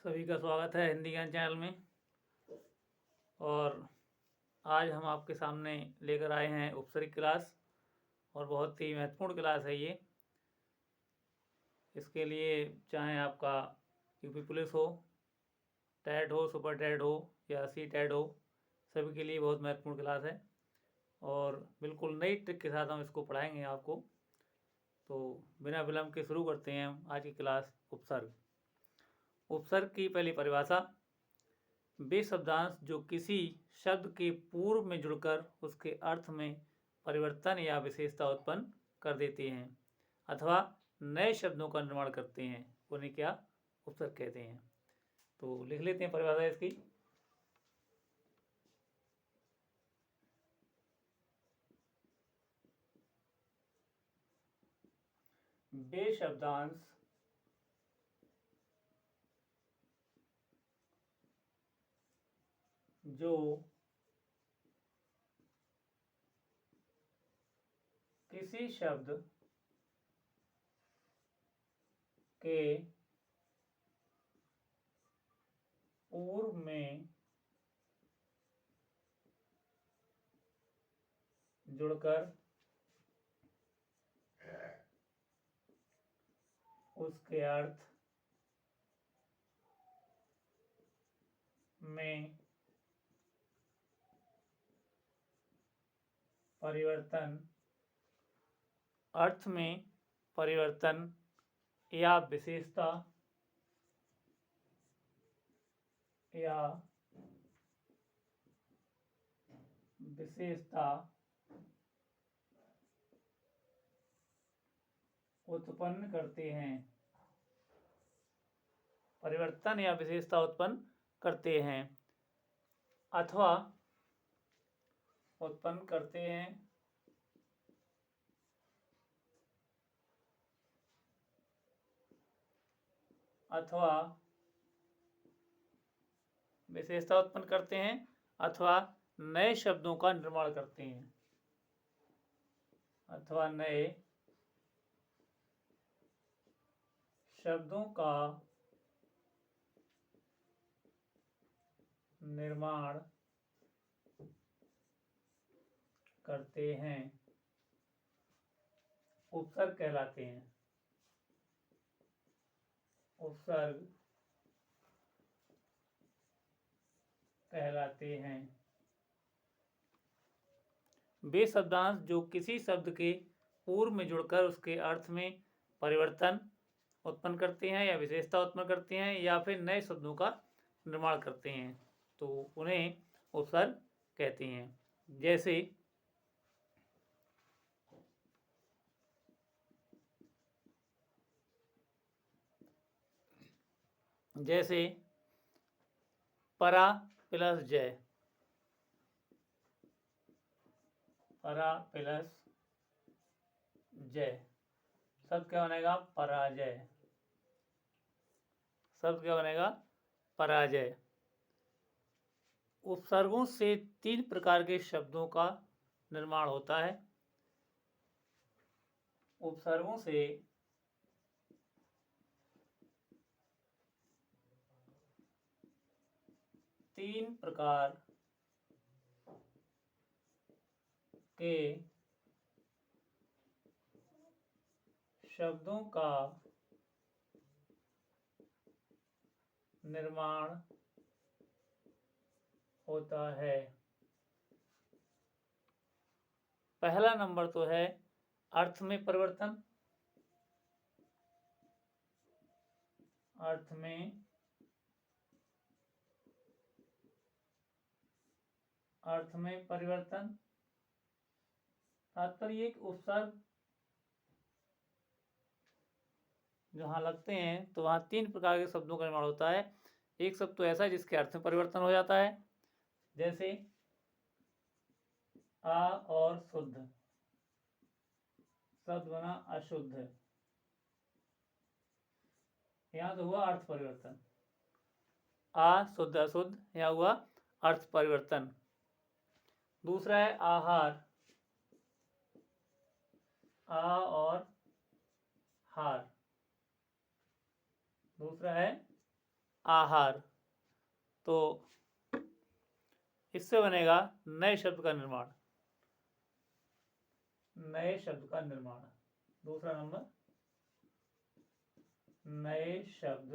सभी का स्वागत है हिंदी ज्ञान चैनल में। और आज हम आपके सामने लेकर आए हैं उपसर्ग क्लास, और बहुत ही महत्वपूर्ण क्लास है ये। इसके लिए चाहे आपका यूपी पुलिस हो, टैट हो, सुपर टैट हो या सी टैट हो, सभी के लिए बहुत महत्वपूर्ण क्लास है। और बिल्कुल नई ट्रिक के साथ हम इसको पढ़ाएंगे आपको। तो बिना विलंब के शुरू करते हैं हम आज की क्लास। उपसर्ग की पहली परिभाषा: वे शब्दांश जो किसी शब्द के पूर्व में जुड़कर उसके अर्थ में परिवर्तन या विशेषता उत्पन्न कर देते हैं अथवा नए शब्दों का निर्माण करते हैं, उन्हें क्या उपसर्ग कहते हैं। तो लिख लेते हैं परिभाषा इसकी। वे शब्दांश जो किसी शब्द के पूर्व में जुड़कर उसके अर्थ में परिवर्तन या विशेषता उत्पन्न करते हैं। परिवर्तन या विशेषता उत्पन्न करते हैं अथवा उत्पन्न करते हैं अथवा विशेषता उत्पन्न करते हैं अथवा नए शब्दों का निर्माण करते हैं अथवा नए शब्दों का निर्माण करते हैं, उपसर्ग कहलाते हैं। उपसर्ग कहलाते हैं। वे शब्दांश जो किसी शब्द के पूर्व में जुड़कर उसके अर्थ में परिवर्तन उत्पन्न करते हैं या विशेषता उत्पन्न करते हैं या फिर नए शब्दों का निर्माण करते हैं, तो उन्हें उपसर्ग कहते हैं। जैसे परा प्लस जय, परा प्लस जय, शब्द क्या बनेगा? पराजय। शब्द क्या बनेगा? पराजय। उपसर्गों से 3 प्रकार के शब्दों का निर्माण होता है। उपसर्गों से 3 प्रकार के शब्दों का निर्माण होता है। पहला नंबर तो है अर्थ में परिवर्तन। अर्थ में परिवर्तन तात्पर्य एक उपसर्ग जहाँ लगते हैं तो वहाँ 3 प्रकार के शब्दों का निर्माण होता है। एक शब्द तो ऐसा है जिसके अर्थ में परिवर्तन हो जाता है, जैसे आ और शुद्ध, शब्द बना अशुद्ध, यहाँ तो हुआ अर्थ परिवर्तन। आ शुद्ध अशुद्ध, यहाँ हुआ अर्थ परिवर्तन। दूसरा है आहार, आ और हार। दूसरा है आहार। तो इससे बनेगा नए शब्द का निर्माण, नए शब्द का निर्माण। दूसरा नंबर, नए शब्द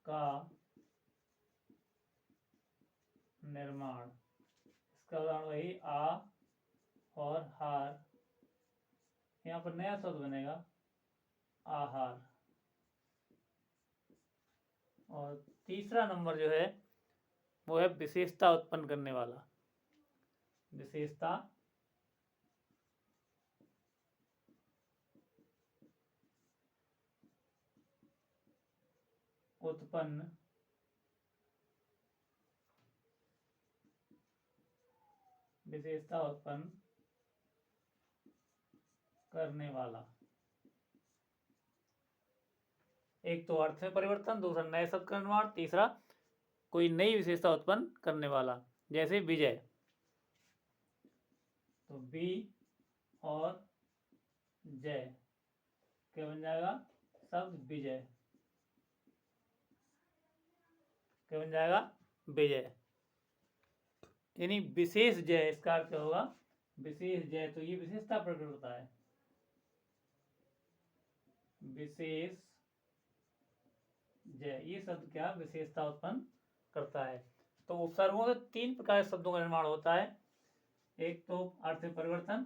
का निर्माण। इसका उदाहरण वही आ और हार, यहाँ पर नया शब्द बनेगा आहार। और तीसरा नंबर जो है वो है विशेषता उत्पन्न करने वाला। विशेषता उत्पन्न विशेषता उत्पन्न करने वाला। एक तो अर्थ में परिवर्तन, दूसरा नए शब्द का निर्माण, तीसरा कोई नई विशेषता उत्पन्न करने वाला। जैसे विजय, तो बी और जय क्या बन जाएगा, शब्द विजय, क्या बन जाएगा, विजय। यानी विशेष जय, इसका अर्थ क्या होगा, विशेष जय। तो ये विशेषता प्रकट होता है, विशेष जय, ये शब्द क्या विशेषता उत्पन्न करता है। तो उपसर्गों से 3 प्रकार के शब्दों का निर्माण होता है। एक तो अर्थ में परिवर्तन,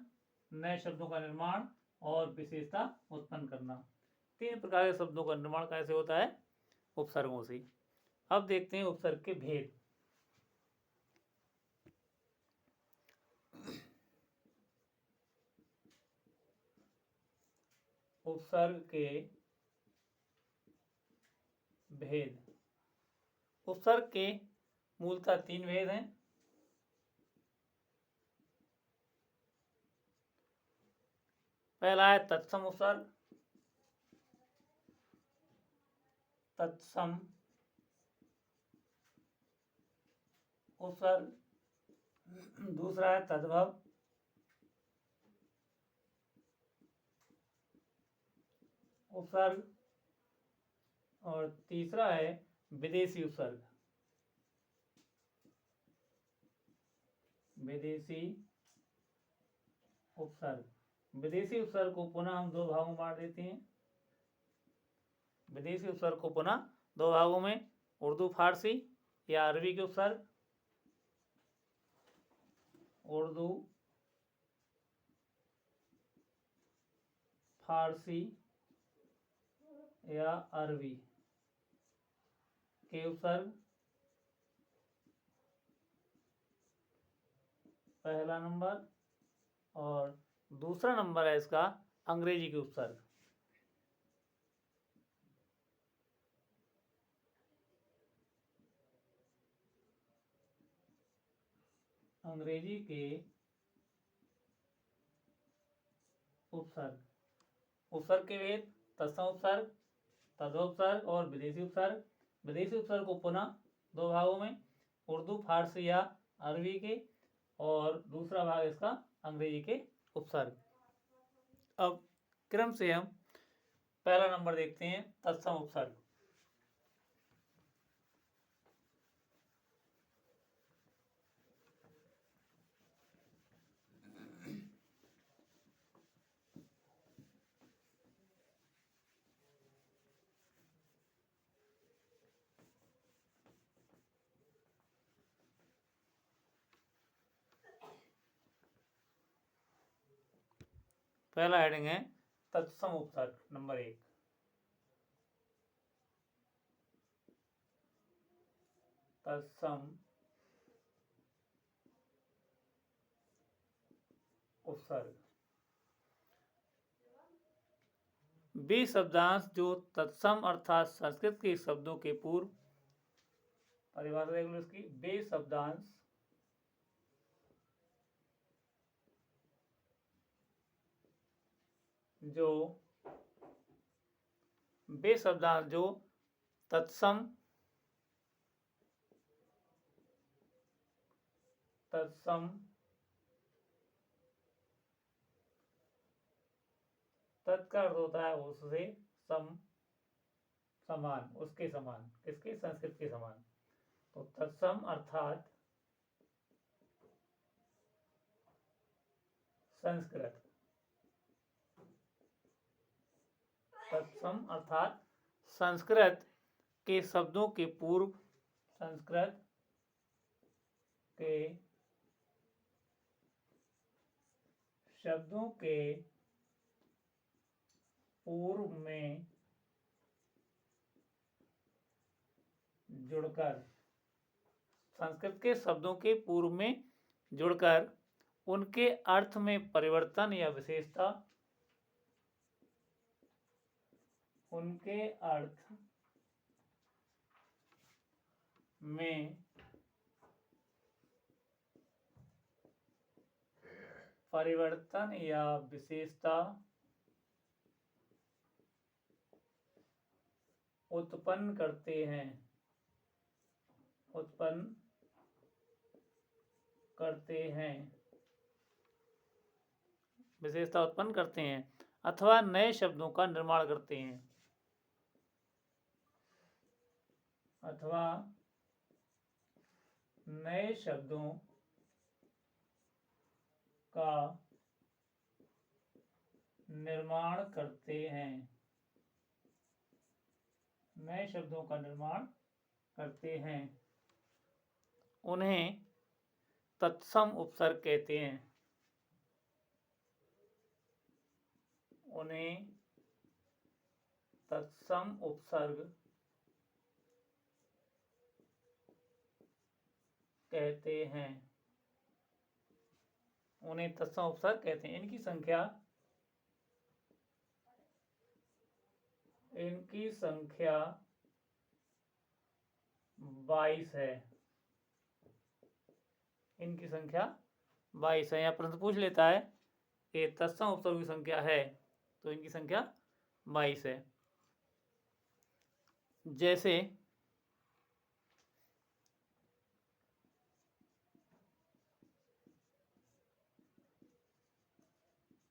नए शब्दों का निर्माण और विशेषता उत्पन्न करना। 3 प्रकार के शब्दों का निर्माण कैसे होता है, उपसर्गों से। अब देखते हैं उपसर्ग के भेद। उपसर्ग के भेद। उपसर्ग के मूलतः 3 भेद हैं। पहला है तत्सम उपसर्ग, तत्सम उपसर्ग। दूसरा है तद्भव, उपसर्ग। और तीसरा है विदेशी उपसर्ग, विदेशी उपसर्ग। विदेशी उपसर्ग को पुनः हम 2 भागों में बांट देते हैं। विदेशी उपसर्ग को पुनः 2 भागों में, उर्दू फारसी या अरबी के उपसर्ग, उर्दू फारसी या अरबी के उपसर्ग, पहला नंबर। और दूसरा नंबर है इसका अंग्रेजी के उपसर्ग। अंग्रेजी के उपसर्ग। उपसर्ग के भेद, तत्सम उपसर्ग, तद्भव उपसर्ग और विदेशी उपसर्ग। विदेशी उपसर्ग को पुनः 2 भागों में, उर्दू फारसी या अरबी के, और दूसरा भाग इसका अंग्रेजी के उपसर्ग। अब क्रम से हम पहला नंबर देखते हैं, तत्सम उपसर्ग। पहला हेडिंग है तत्सम उपसर्ग, नंबर 1। तत्सम उपसर्ग वे शब्दांश जो तत्सम अर्थात संस्कृत के शब्दों के पूर्व, परिभाषा देख लो इसकी, वे शब्दांश जो, वे शब्दांश जो तत्सम, तत्सम, तत् का अर्थ होता है उससे, सम समान, उसके समान, किसके? संस्कृत के समान। तो तत्सम अर्थात संस्कृत, तत्सम अर्थात संस्कृत के शब्दों के पूर्व, संस्कृत के शब्दों के पूर्व में जुड़कर, संस्कृत के शब्दों के पूर्व में जुड़कर उनके अर्थ में परिवर्तन या विशेषता, उनके अर्थ में परिवर्तन या विशेषता उत्पन्न करते हैं, उत्पन्न करते हैं, विशेषता उत्पन्न करते हैं अथवा नए शब्दों का निर्माण करते हैं, अथवा नए शब्दों का निर्माण करते हैं, नए शब्दों का निर्माण करते हैं। उन्हें तत्सम उपसर्ग कहते हैं, उन्हें तत्सम उपसर्ग कहते हैं, उन्हें तत्सम उपसर्ग कहते हैं। इनकी संख्या 22 है, इनकी संख्या 22 है। यहाँ प्रश्न पूछ लेता है कि तत्सम उपसर्ग की संख्या है, तो इनकी संख्या 22 है। जैसे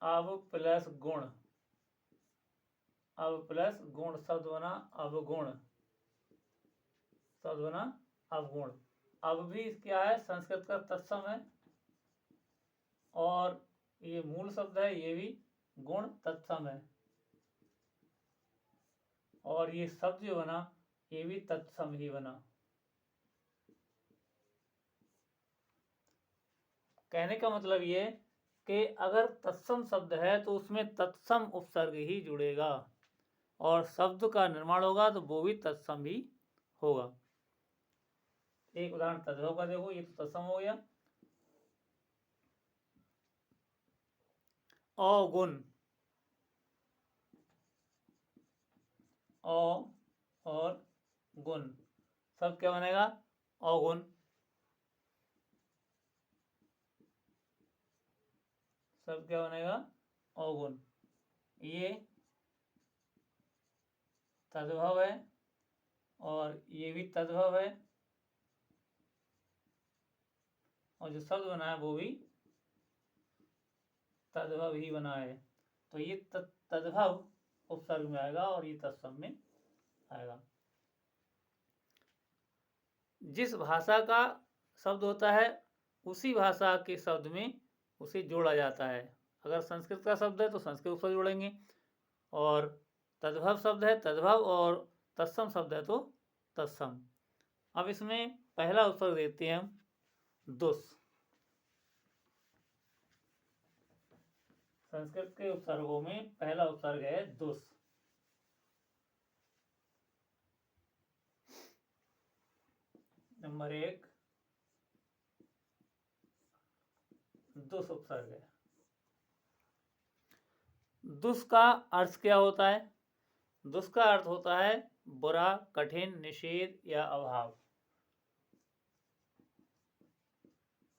अब प्लस गुण, अब प्लस गुण, शब्द बना अवगुण, शब्द बना अवगुण। अब भी क्या है? संस्कृत का तत्सम है, और ये मूल शब्द है, ये भी गुण तत्सम है, और ये शब्द जो बना ये भी तत्सम ही बना। कहने का मतलब ये कि अगर तत्सम शब्द है तो उसमें तत्सम उपसर्ग ही जुड़ेगा, और शब्द का निर्माण होगा तो वो भी तत्सम ही होगा। एक उदाहरण तद्भव का देखो, ये तो तत्सम हो गया। अवगुण, अ और गुण, सब क्या बनेगा? अवगुण। सब क्या बनेगा? अवगुण। ये तद्भव है, और ये भी तद्भव है, और जो शब्द बना है वो भी तद्भव ही बना है। तो ये तद्भव उपसर्ग में आएगा और ये तत्सम में आएगा। जिस भाषा का शब्द होता है उसी भाषा के शब्द में उसे जोड़ा जाता है। अगर संस्कृत का शब्द है तो संस्कृत उपसर्ग जोड़ेंगे, और तद्भव शब्द है तद्भव, और तत्सम शब्द है तो तत्सम। अब इसमें पहला उपसर्ग देते हैं हम दुस। संस्कृत के उपसर्गों में पहला उपसर्ग है दुस। नंबर 1 दुस उपसर्ग है। दुस का अर्थ क्या होता है? दुस का अर्थ होता है बुरा, कठिन, निषेध या अभाव।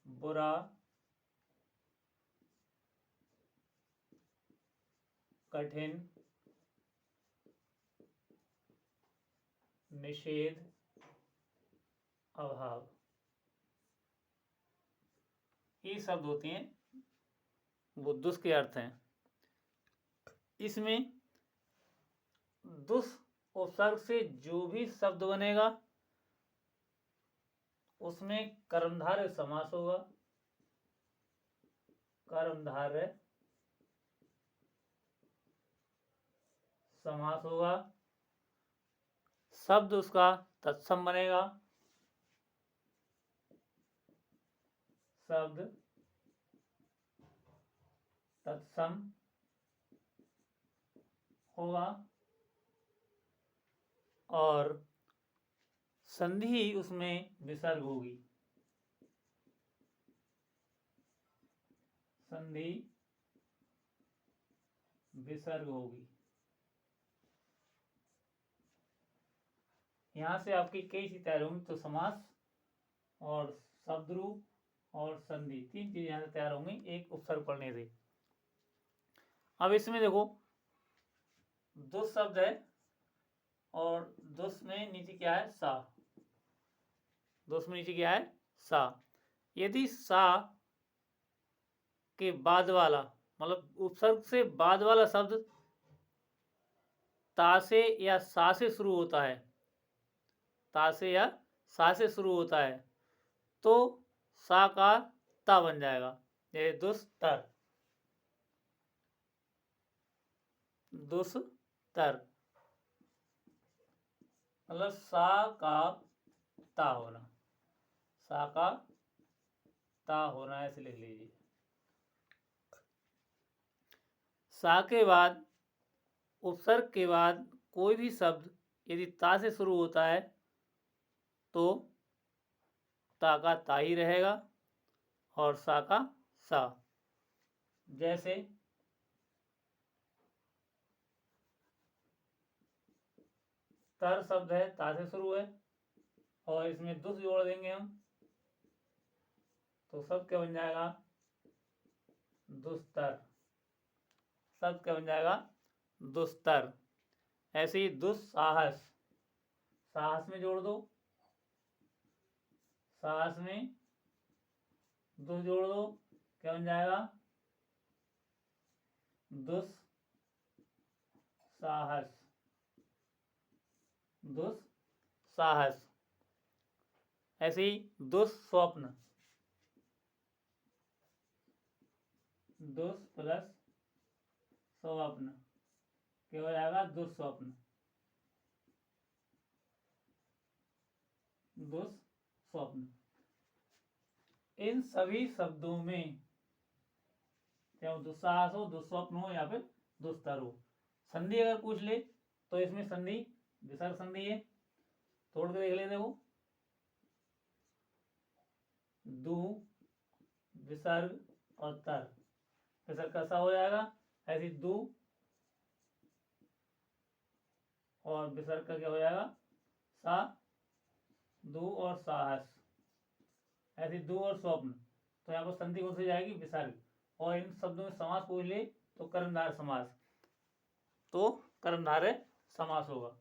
बुरा, कठिन, निषेध, अभाव, ये शब्द होते हैं, वो दुस के अर्थ हैं। इसमें दुस उपसर्ग से जो भी शब्द बनेगा उसमें कर्मधारय समास होगा। कर्मधारय समास होगा। शब्द उसका तत्सम बनेगा। शब्द तत्सम होगा और संधि उसमें विसर्ग होगी। संधि विसर्ग होगी। यहां से आपकी कई चीज तैयार होंगी। तो समास और शब्द रूप और संधि, तीन चीज यहां से तैयार होंगी एक उपसर्ग पढ़ने से। अब इसमें देखो दुस शब्द है और दुस में नीचे क्या है? सा। दुस में नीचे क्या है? सा। यदि सा के बाद वाला, मतलब उपसर्ग से बाद वाला शब्द ता से या सा से शुरू होता है, ता से या सा से शुरू होता है, तो सा का ता बन जाएगा। ये दुस्तर। दुस्तर मतलब सा का ता होना। सा का ता होना ऐसे लिख लीजिए। सा के बाद उपसर्ग के बाद कोई भी शब्द यदि ता से शुरू होता है तो ता का ता ही रहेगा और सा का सा। जैसे तर शब्द है, ता से शुरू है और इसमें दुस जोड़ देंगे हम तो शब्द क्या बन जाएगा? दुस्तर। शब्द क्या बन जाएगा? दुस्तर। ऐसे ही दुस्साहस, साहस में जोड़ दो, साहस में दुस जोड़ दो, क्या बन जाएगा? दुस्साहस। दुस्साहस। ऐसे ही दुस्वप्न, दुस प्लस स्वप्न क्या हो जाएगा? दुस्वप्न। दुस्वप्न। इन सभी शब्दों में चाहे दुस्साहस हो, दुस्वप्न हो या फिर दुस्तर हो, संधि अगर पूछ ले तो इसमें संधि विसर्ग संधि है। तोड़ के देख ले, देखो दु विसर्ग और तर, विसर्ग कैसा हो जाएगा? ऐसी दु और विसर्ग का क्या हो जाएगा? सा। दु और साहस। ऐसी दु और स्वप्न, तो यहाँ पर संधि कौन सी जाएगी? विसर्ग। और इन शब्दों में समास पूछ ले तो कर्मधारय समास, तो कर्मधारय समास होगा।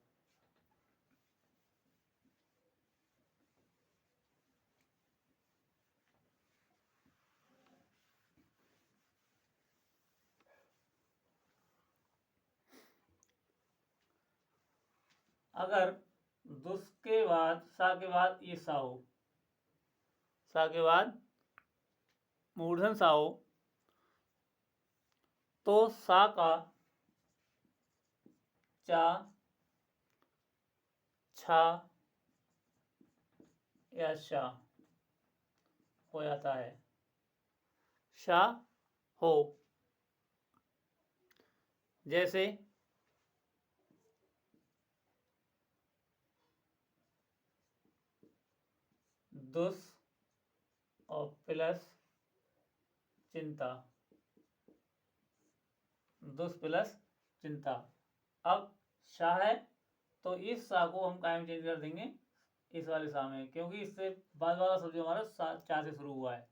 अगर दुस के बाद सा के बाद ये सा हो, सा के बाद मूर्धन सा हो, तो सा का चा, छा या शा हो जाता है। शा हो। जैसे दुस और प्लस चिंता, दुस प्लस चिंता। अब शाह है तो इस सा को हम कायम चेंज कर देंगे इस वाले सा में, क्योंकि इससे बाद वाला शब्द हमारा चा से शुरू हुआ है,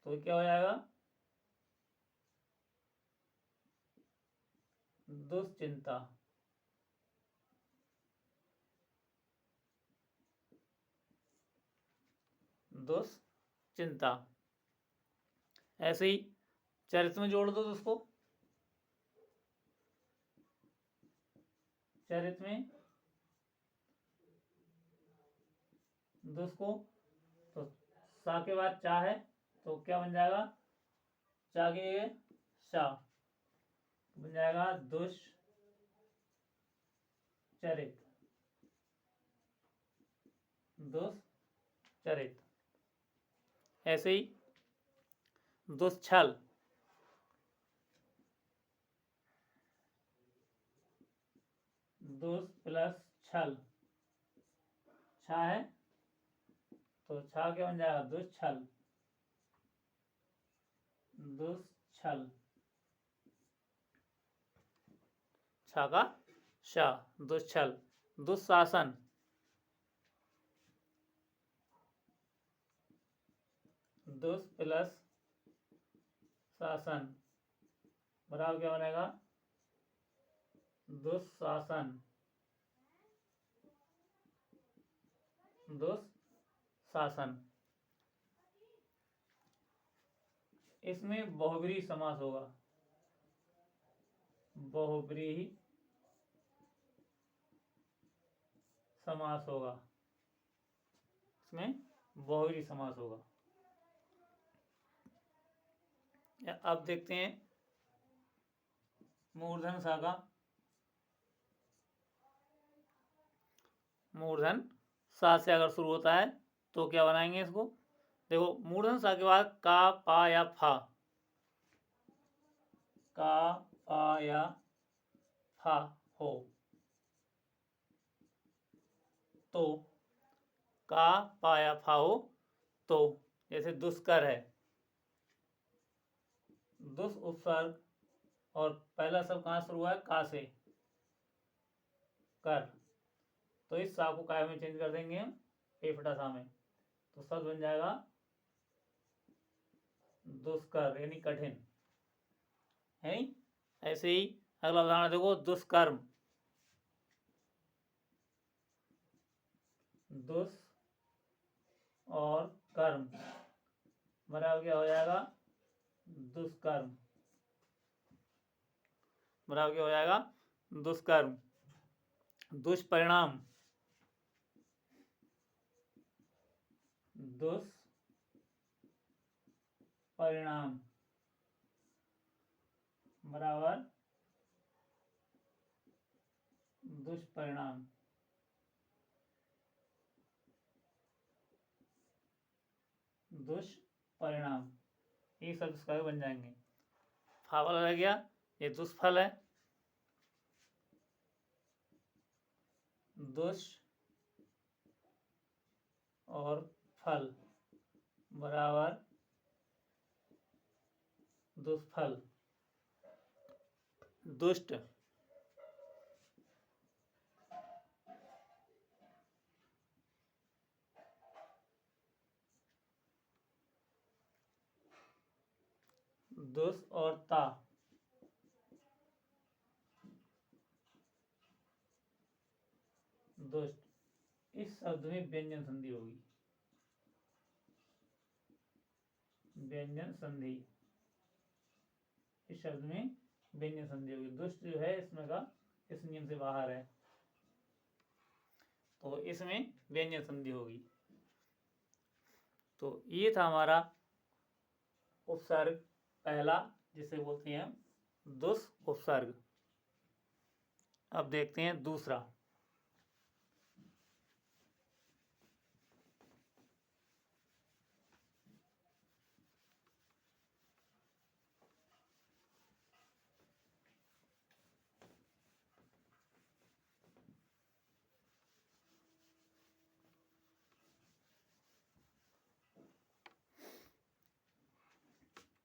तो क्या हो जाएगा? दुश्चिंता। दुश्चिंता। ऐसे ही चरित्र में जोड़ दो उसको। चरित्र में दुस को, तो सा के बाद चा है तो क्या बन जाएगा, चा की जगह शा बन जाएगा दुष्चरित, दुष्चरित। ऐसे ही दुष्छल, दुस प्लस छल, छा है तो छा क्या बन जाएगा, दुष्छल, दुष्छल, छा का शा, दुष्छल। दुशासन, दुस प्लस शासन बराबर क्या बनेगा, दुशासन, दुशासन। इसमें बहुब्रीहि समास होगा, बहुब्रीहि समास होगा, इसमें बहुब्रीहि समास होगा। अब देखते हैं मूर्धन सा का। मूर्धन सा से अगर शुरू होता है तो क्या बनाएंगे इसको, देखो मूर्धन सा के बाद का पा या फा, का पा या फा हो तो, का पा या फा हो तो, जैसे दुष्कर है, दुस उपसर्ग और पहला शब्द कहाँ शुरू हुआ है, का से, कर, तो इस सा को काय में चेंज कर देंगे हम, पे फटा सा में, तो शब्द बन जाएगा दुष्कर यानी कठिन, है नहीं। ऐसे ही अगला उदाहरण देखो, दुष्कर्म, दुष और कर्म बराबर क्या हो जाएगा, दुष्कर्म, बराबर क्या हो जाएगा, दुष्कर्म। दुष्परिणाम, दुष्परिणाम बराबर दुष्परिणाम, दुष्परिणाम, ये सब इसका बन जाएंगे। फावल रह गया, ये दुष्फल है, दुष और फल बराबर दुष्फल। दुष्ट, दुष और ता, दुष्ट। इस शब्द में व्यंजन संधि होगी, व्यंजन संधि, इस शब्द में व्यंजन संधि होगी। दुष्ट जो है इसमें का इस नियम से बाहर है, तो इसमें व्यंजन संधि होगी। तो ये था हमारा उपसर्ग पहला, जिसे बोलते हैं दुष उपसर्ग। अब देखते हैं दूसरा।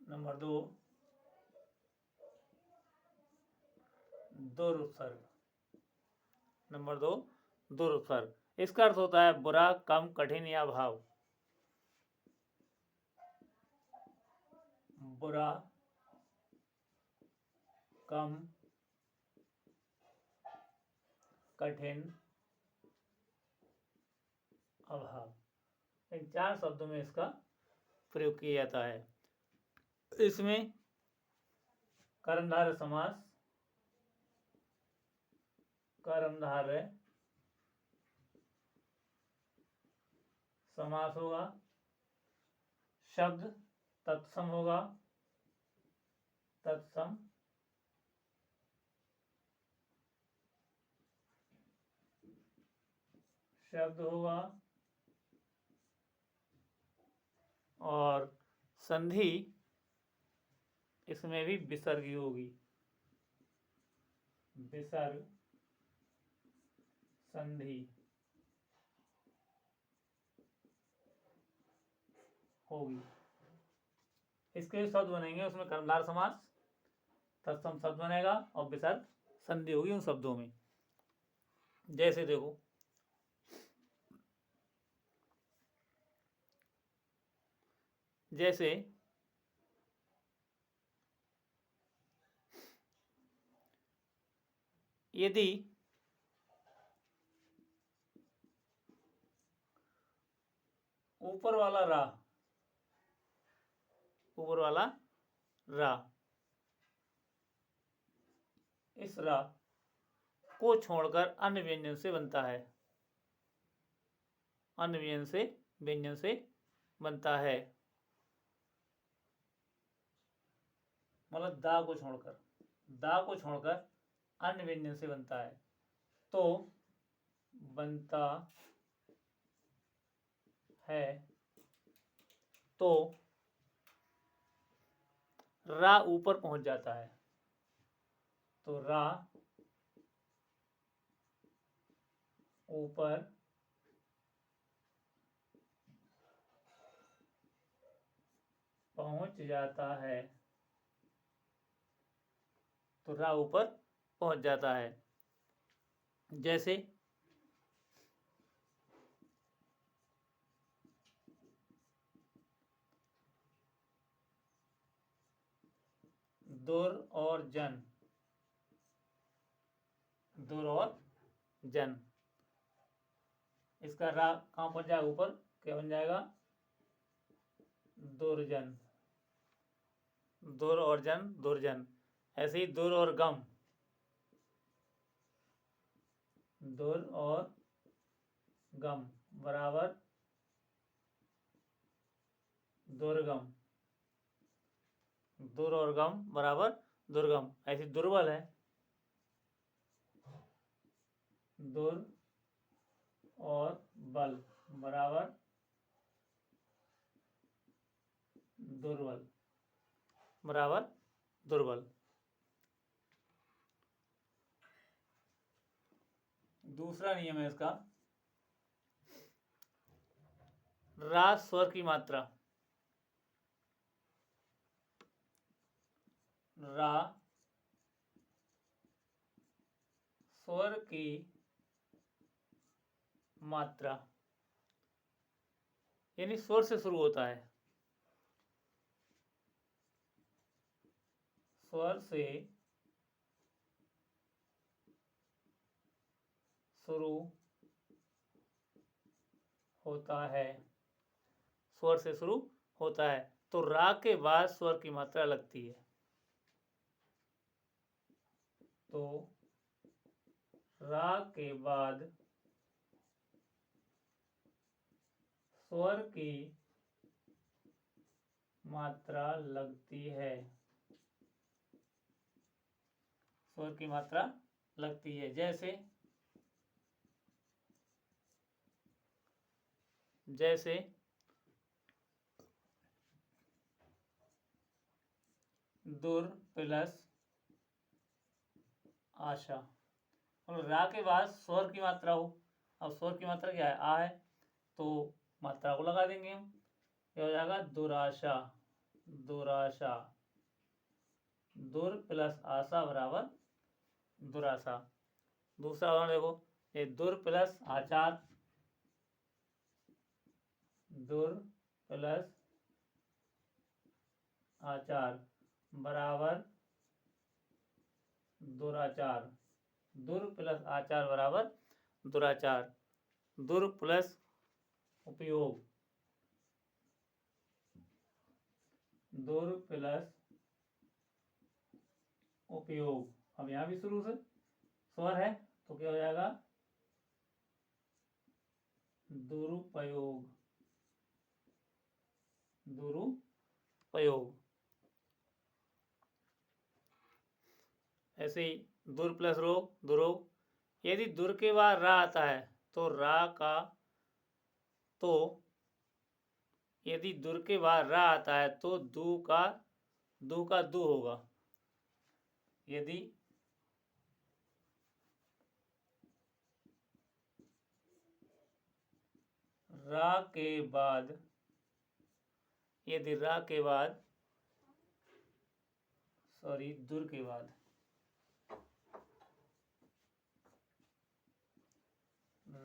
नंबर 2, दुरुपसर्ग। नंबर 2, दुरुपसर्ग। इसका अर्थ होता है बुरा, कम, कठिन या भाव। बुरा, कम, कठिन, अभाव, इन 4 शब्दों में इसका प्रयोग किया जाता है। इसमें कर्मधारय समास, कर्मधारय समास होगा, शब्द तत्सम होगा, तत्सम, शब्द होगा, और संधि इसमें भी विसर्ग होगी, विसर्ग संधि होगी। इसके जो शब्द बनेंगे उसमें कर्मधार समास, तत्सम शब्द बनेगा और विसर्ग संधि होगी उन शब्दों में। जैसे देखो, जैसे यदि ऊपर वाला रा, ऊपर वाला रा, इस रा को छोड़कर अन्य व्यंजन से बनता है, अन्य व्यंजन से बनता है, मतलब दा को छोड़कर, दा को छोड़कर अन्य व्यंजन से बनता है, तो बनता है, तो रा ऊपर पहुंच जाता है, तो रा ऊपर पहुंच जाता है, तो रा ऊपर पहुंच जाता है। जैसे दुर और जन, दुर और जन, इसका रा कहाँ पहुंच जाएगा, ऊपर, क्या बन जाएगा, दुर्जन, दुर और जन, दुर्जन। ऐसे ही दुर और गम, दुर और गम बराबर दुर्गम, दुर और गम बराबर दुर्गम। ऐसी दुर्बल है, दुर और बल बराबर दुर्बल, बराबर दुर्बल। दूसरा नियम है इसका, रा स्वर की मात्रा, रा स्वर की मात्रा, यानी स्वर से शुरू होता है, स्वर से शुरू होता है, स्वर से शुरू होता है, तो रा के बाद स्वर की मात्रा लगती है, तो रा के बाद स्वर की मात्रा लगती है, स्वर की मात्रा लगती है। जैसे जैसे दुर प्लस आशा, और रा के बाद स्वर की मात्रा हो, अब स्वर की मात्रा क्या है, आ है, तो मात्रा को लगा देंगे हम, क्या हो जाएगा, दुराशा, दुराशा, दुर प्लस आशा बराबर दुराशा। दूसरा उदाहरण देखो, ये दुर प्लस आचार, दुर प्लस आचार बराबर दुराचार, दुर प्लस आचार बराबर दुराचार। दुर प्लस उपयोग, दुर प्लस उपयोग, अब यहां भी शुरू से स्वर है, तो क्या हो जाएगा, दुरुपयोग, दुरुपयोग। ऐसे ही दुर प्लस रोग, दुरोग। यदि दुर के बाद रा आता है तो यदि दुर के बाद रा आता है तो दू का दू होगा। यदि रा के बाद दुर के बाद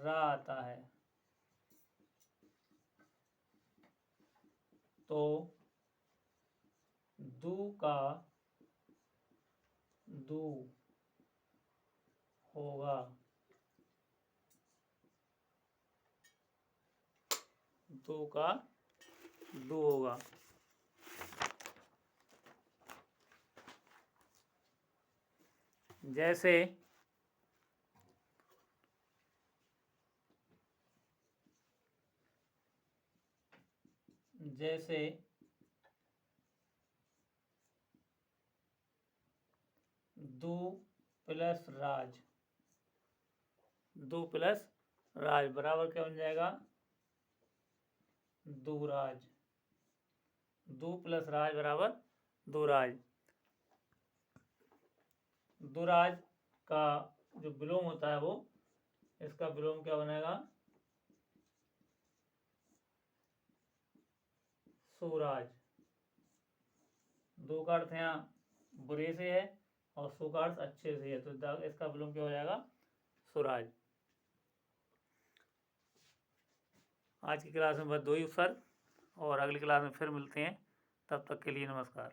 रा आता है तो दू का दू होगा। दू का दू होगा। जैसे दू प्लस राज, दू प्लस राज बराबर क्या बन जाएगा? दूराज। दू प्लस राज बराबर दूराज। दुराज का जो विलोम होता है वो, इसका विलोम क्या बनेगा? सुराज। दो का अर्थ यहाँ बुरे से है और सु का अर्थ अच्छे से है, तो इसका विलोम क्या हो जाएगा? सुराज। आज की क्लास में बस 2 ही उपसर्ग, और अगली क्लास में फिर मिलते हैं। तब तक के लिए नमस्कार।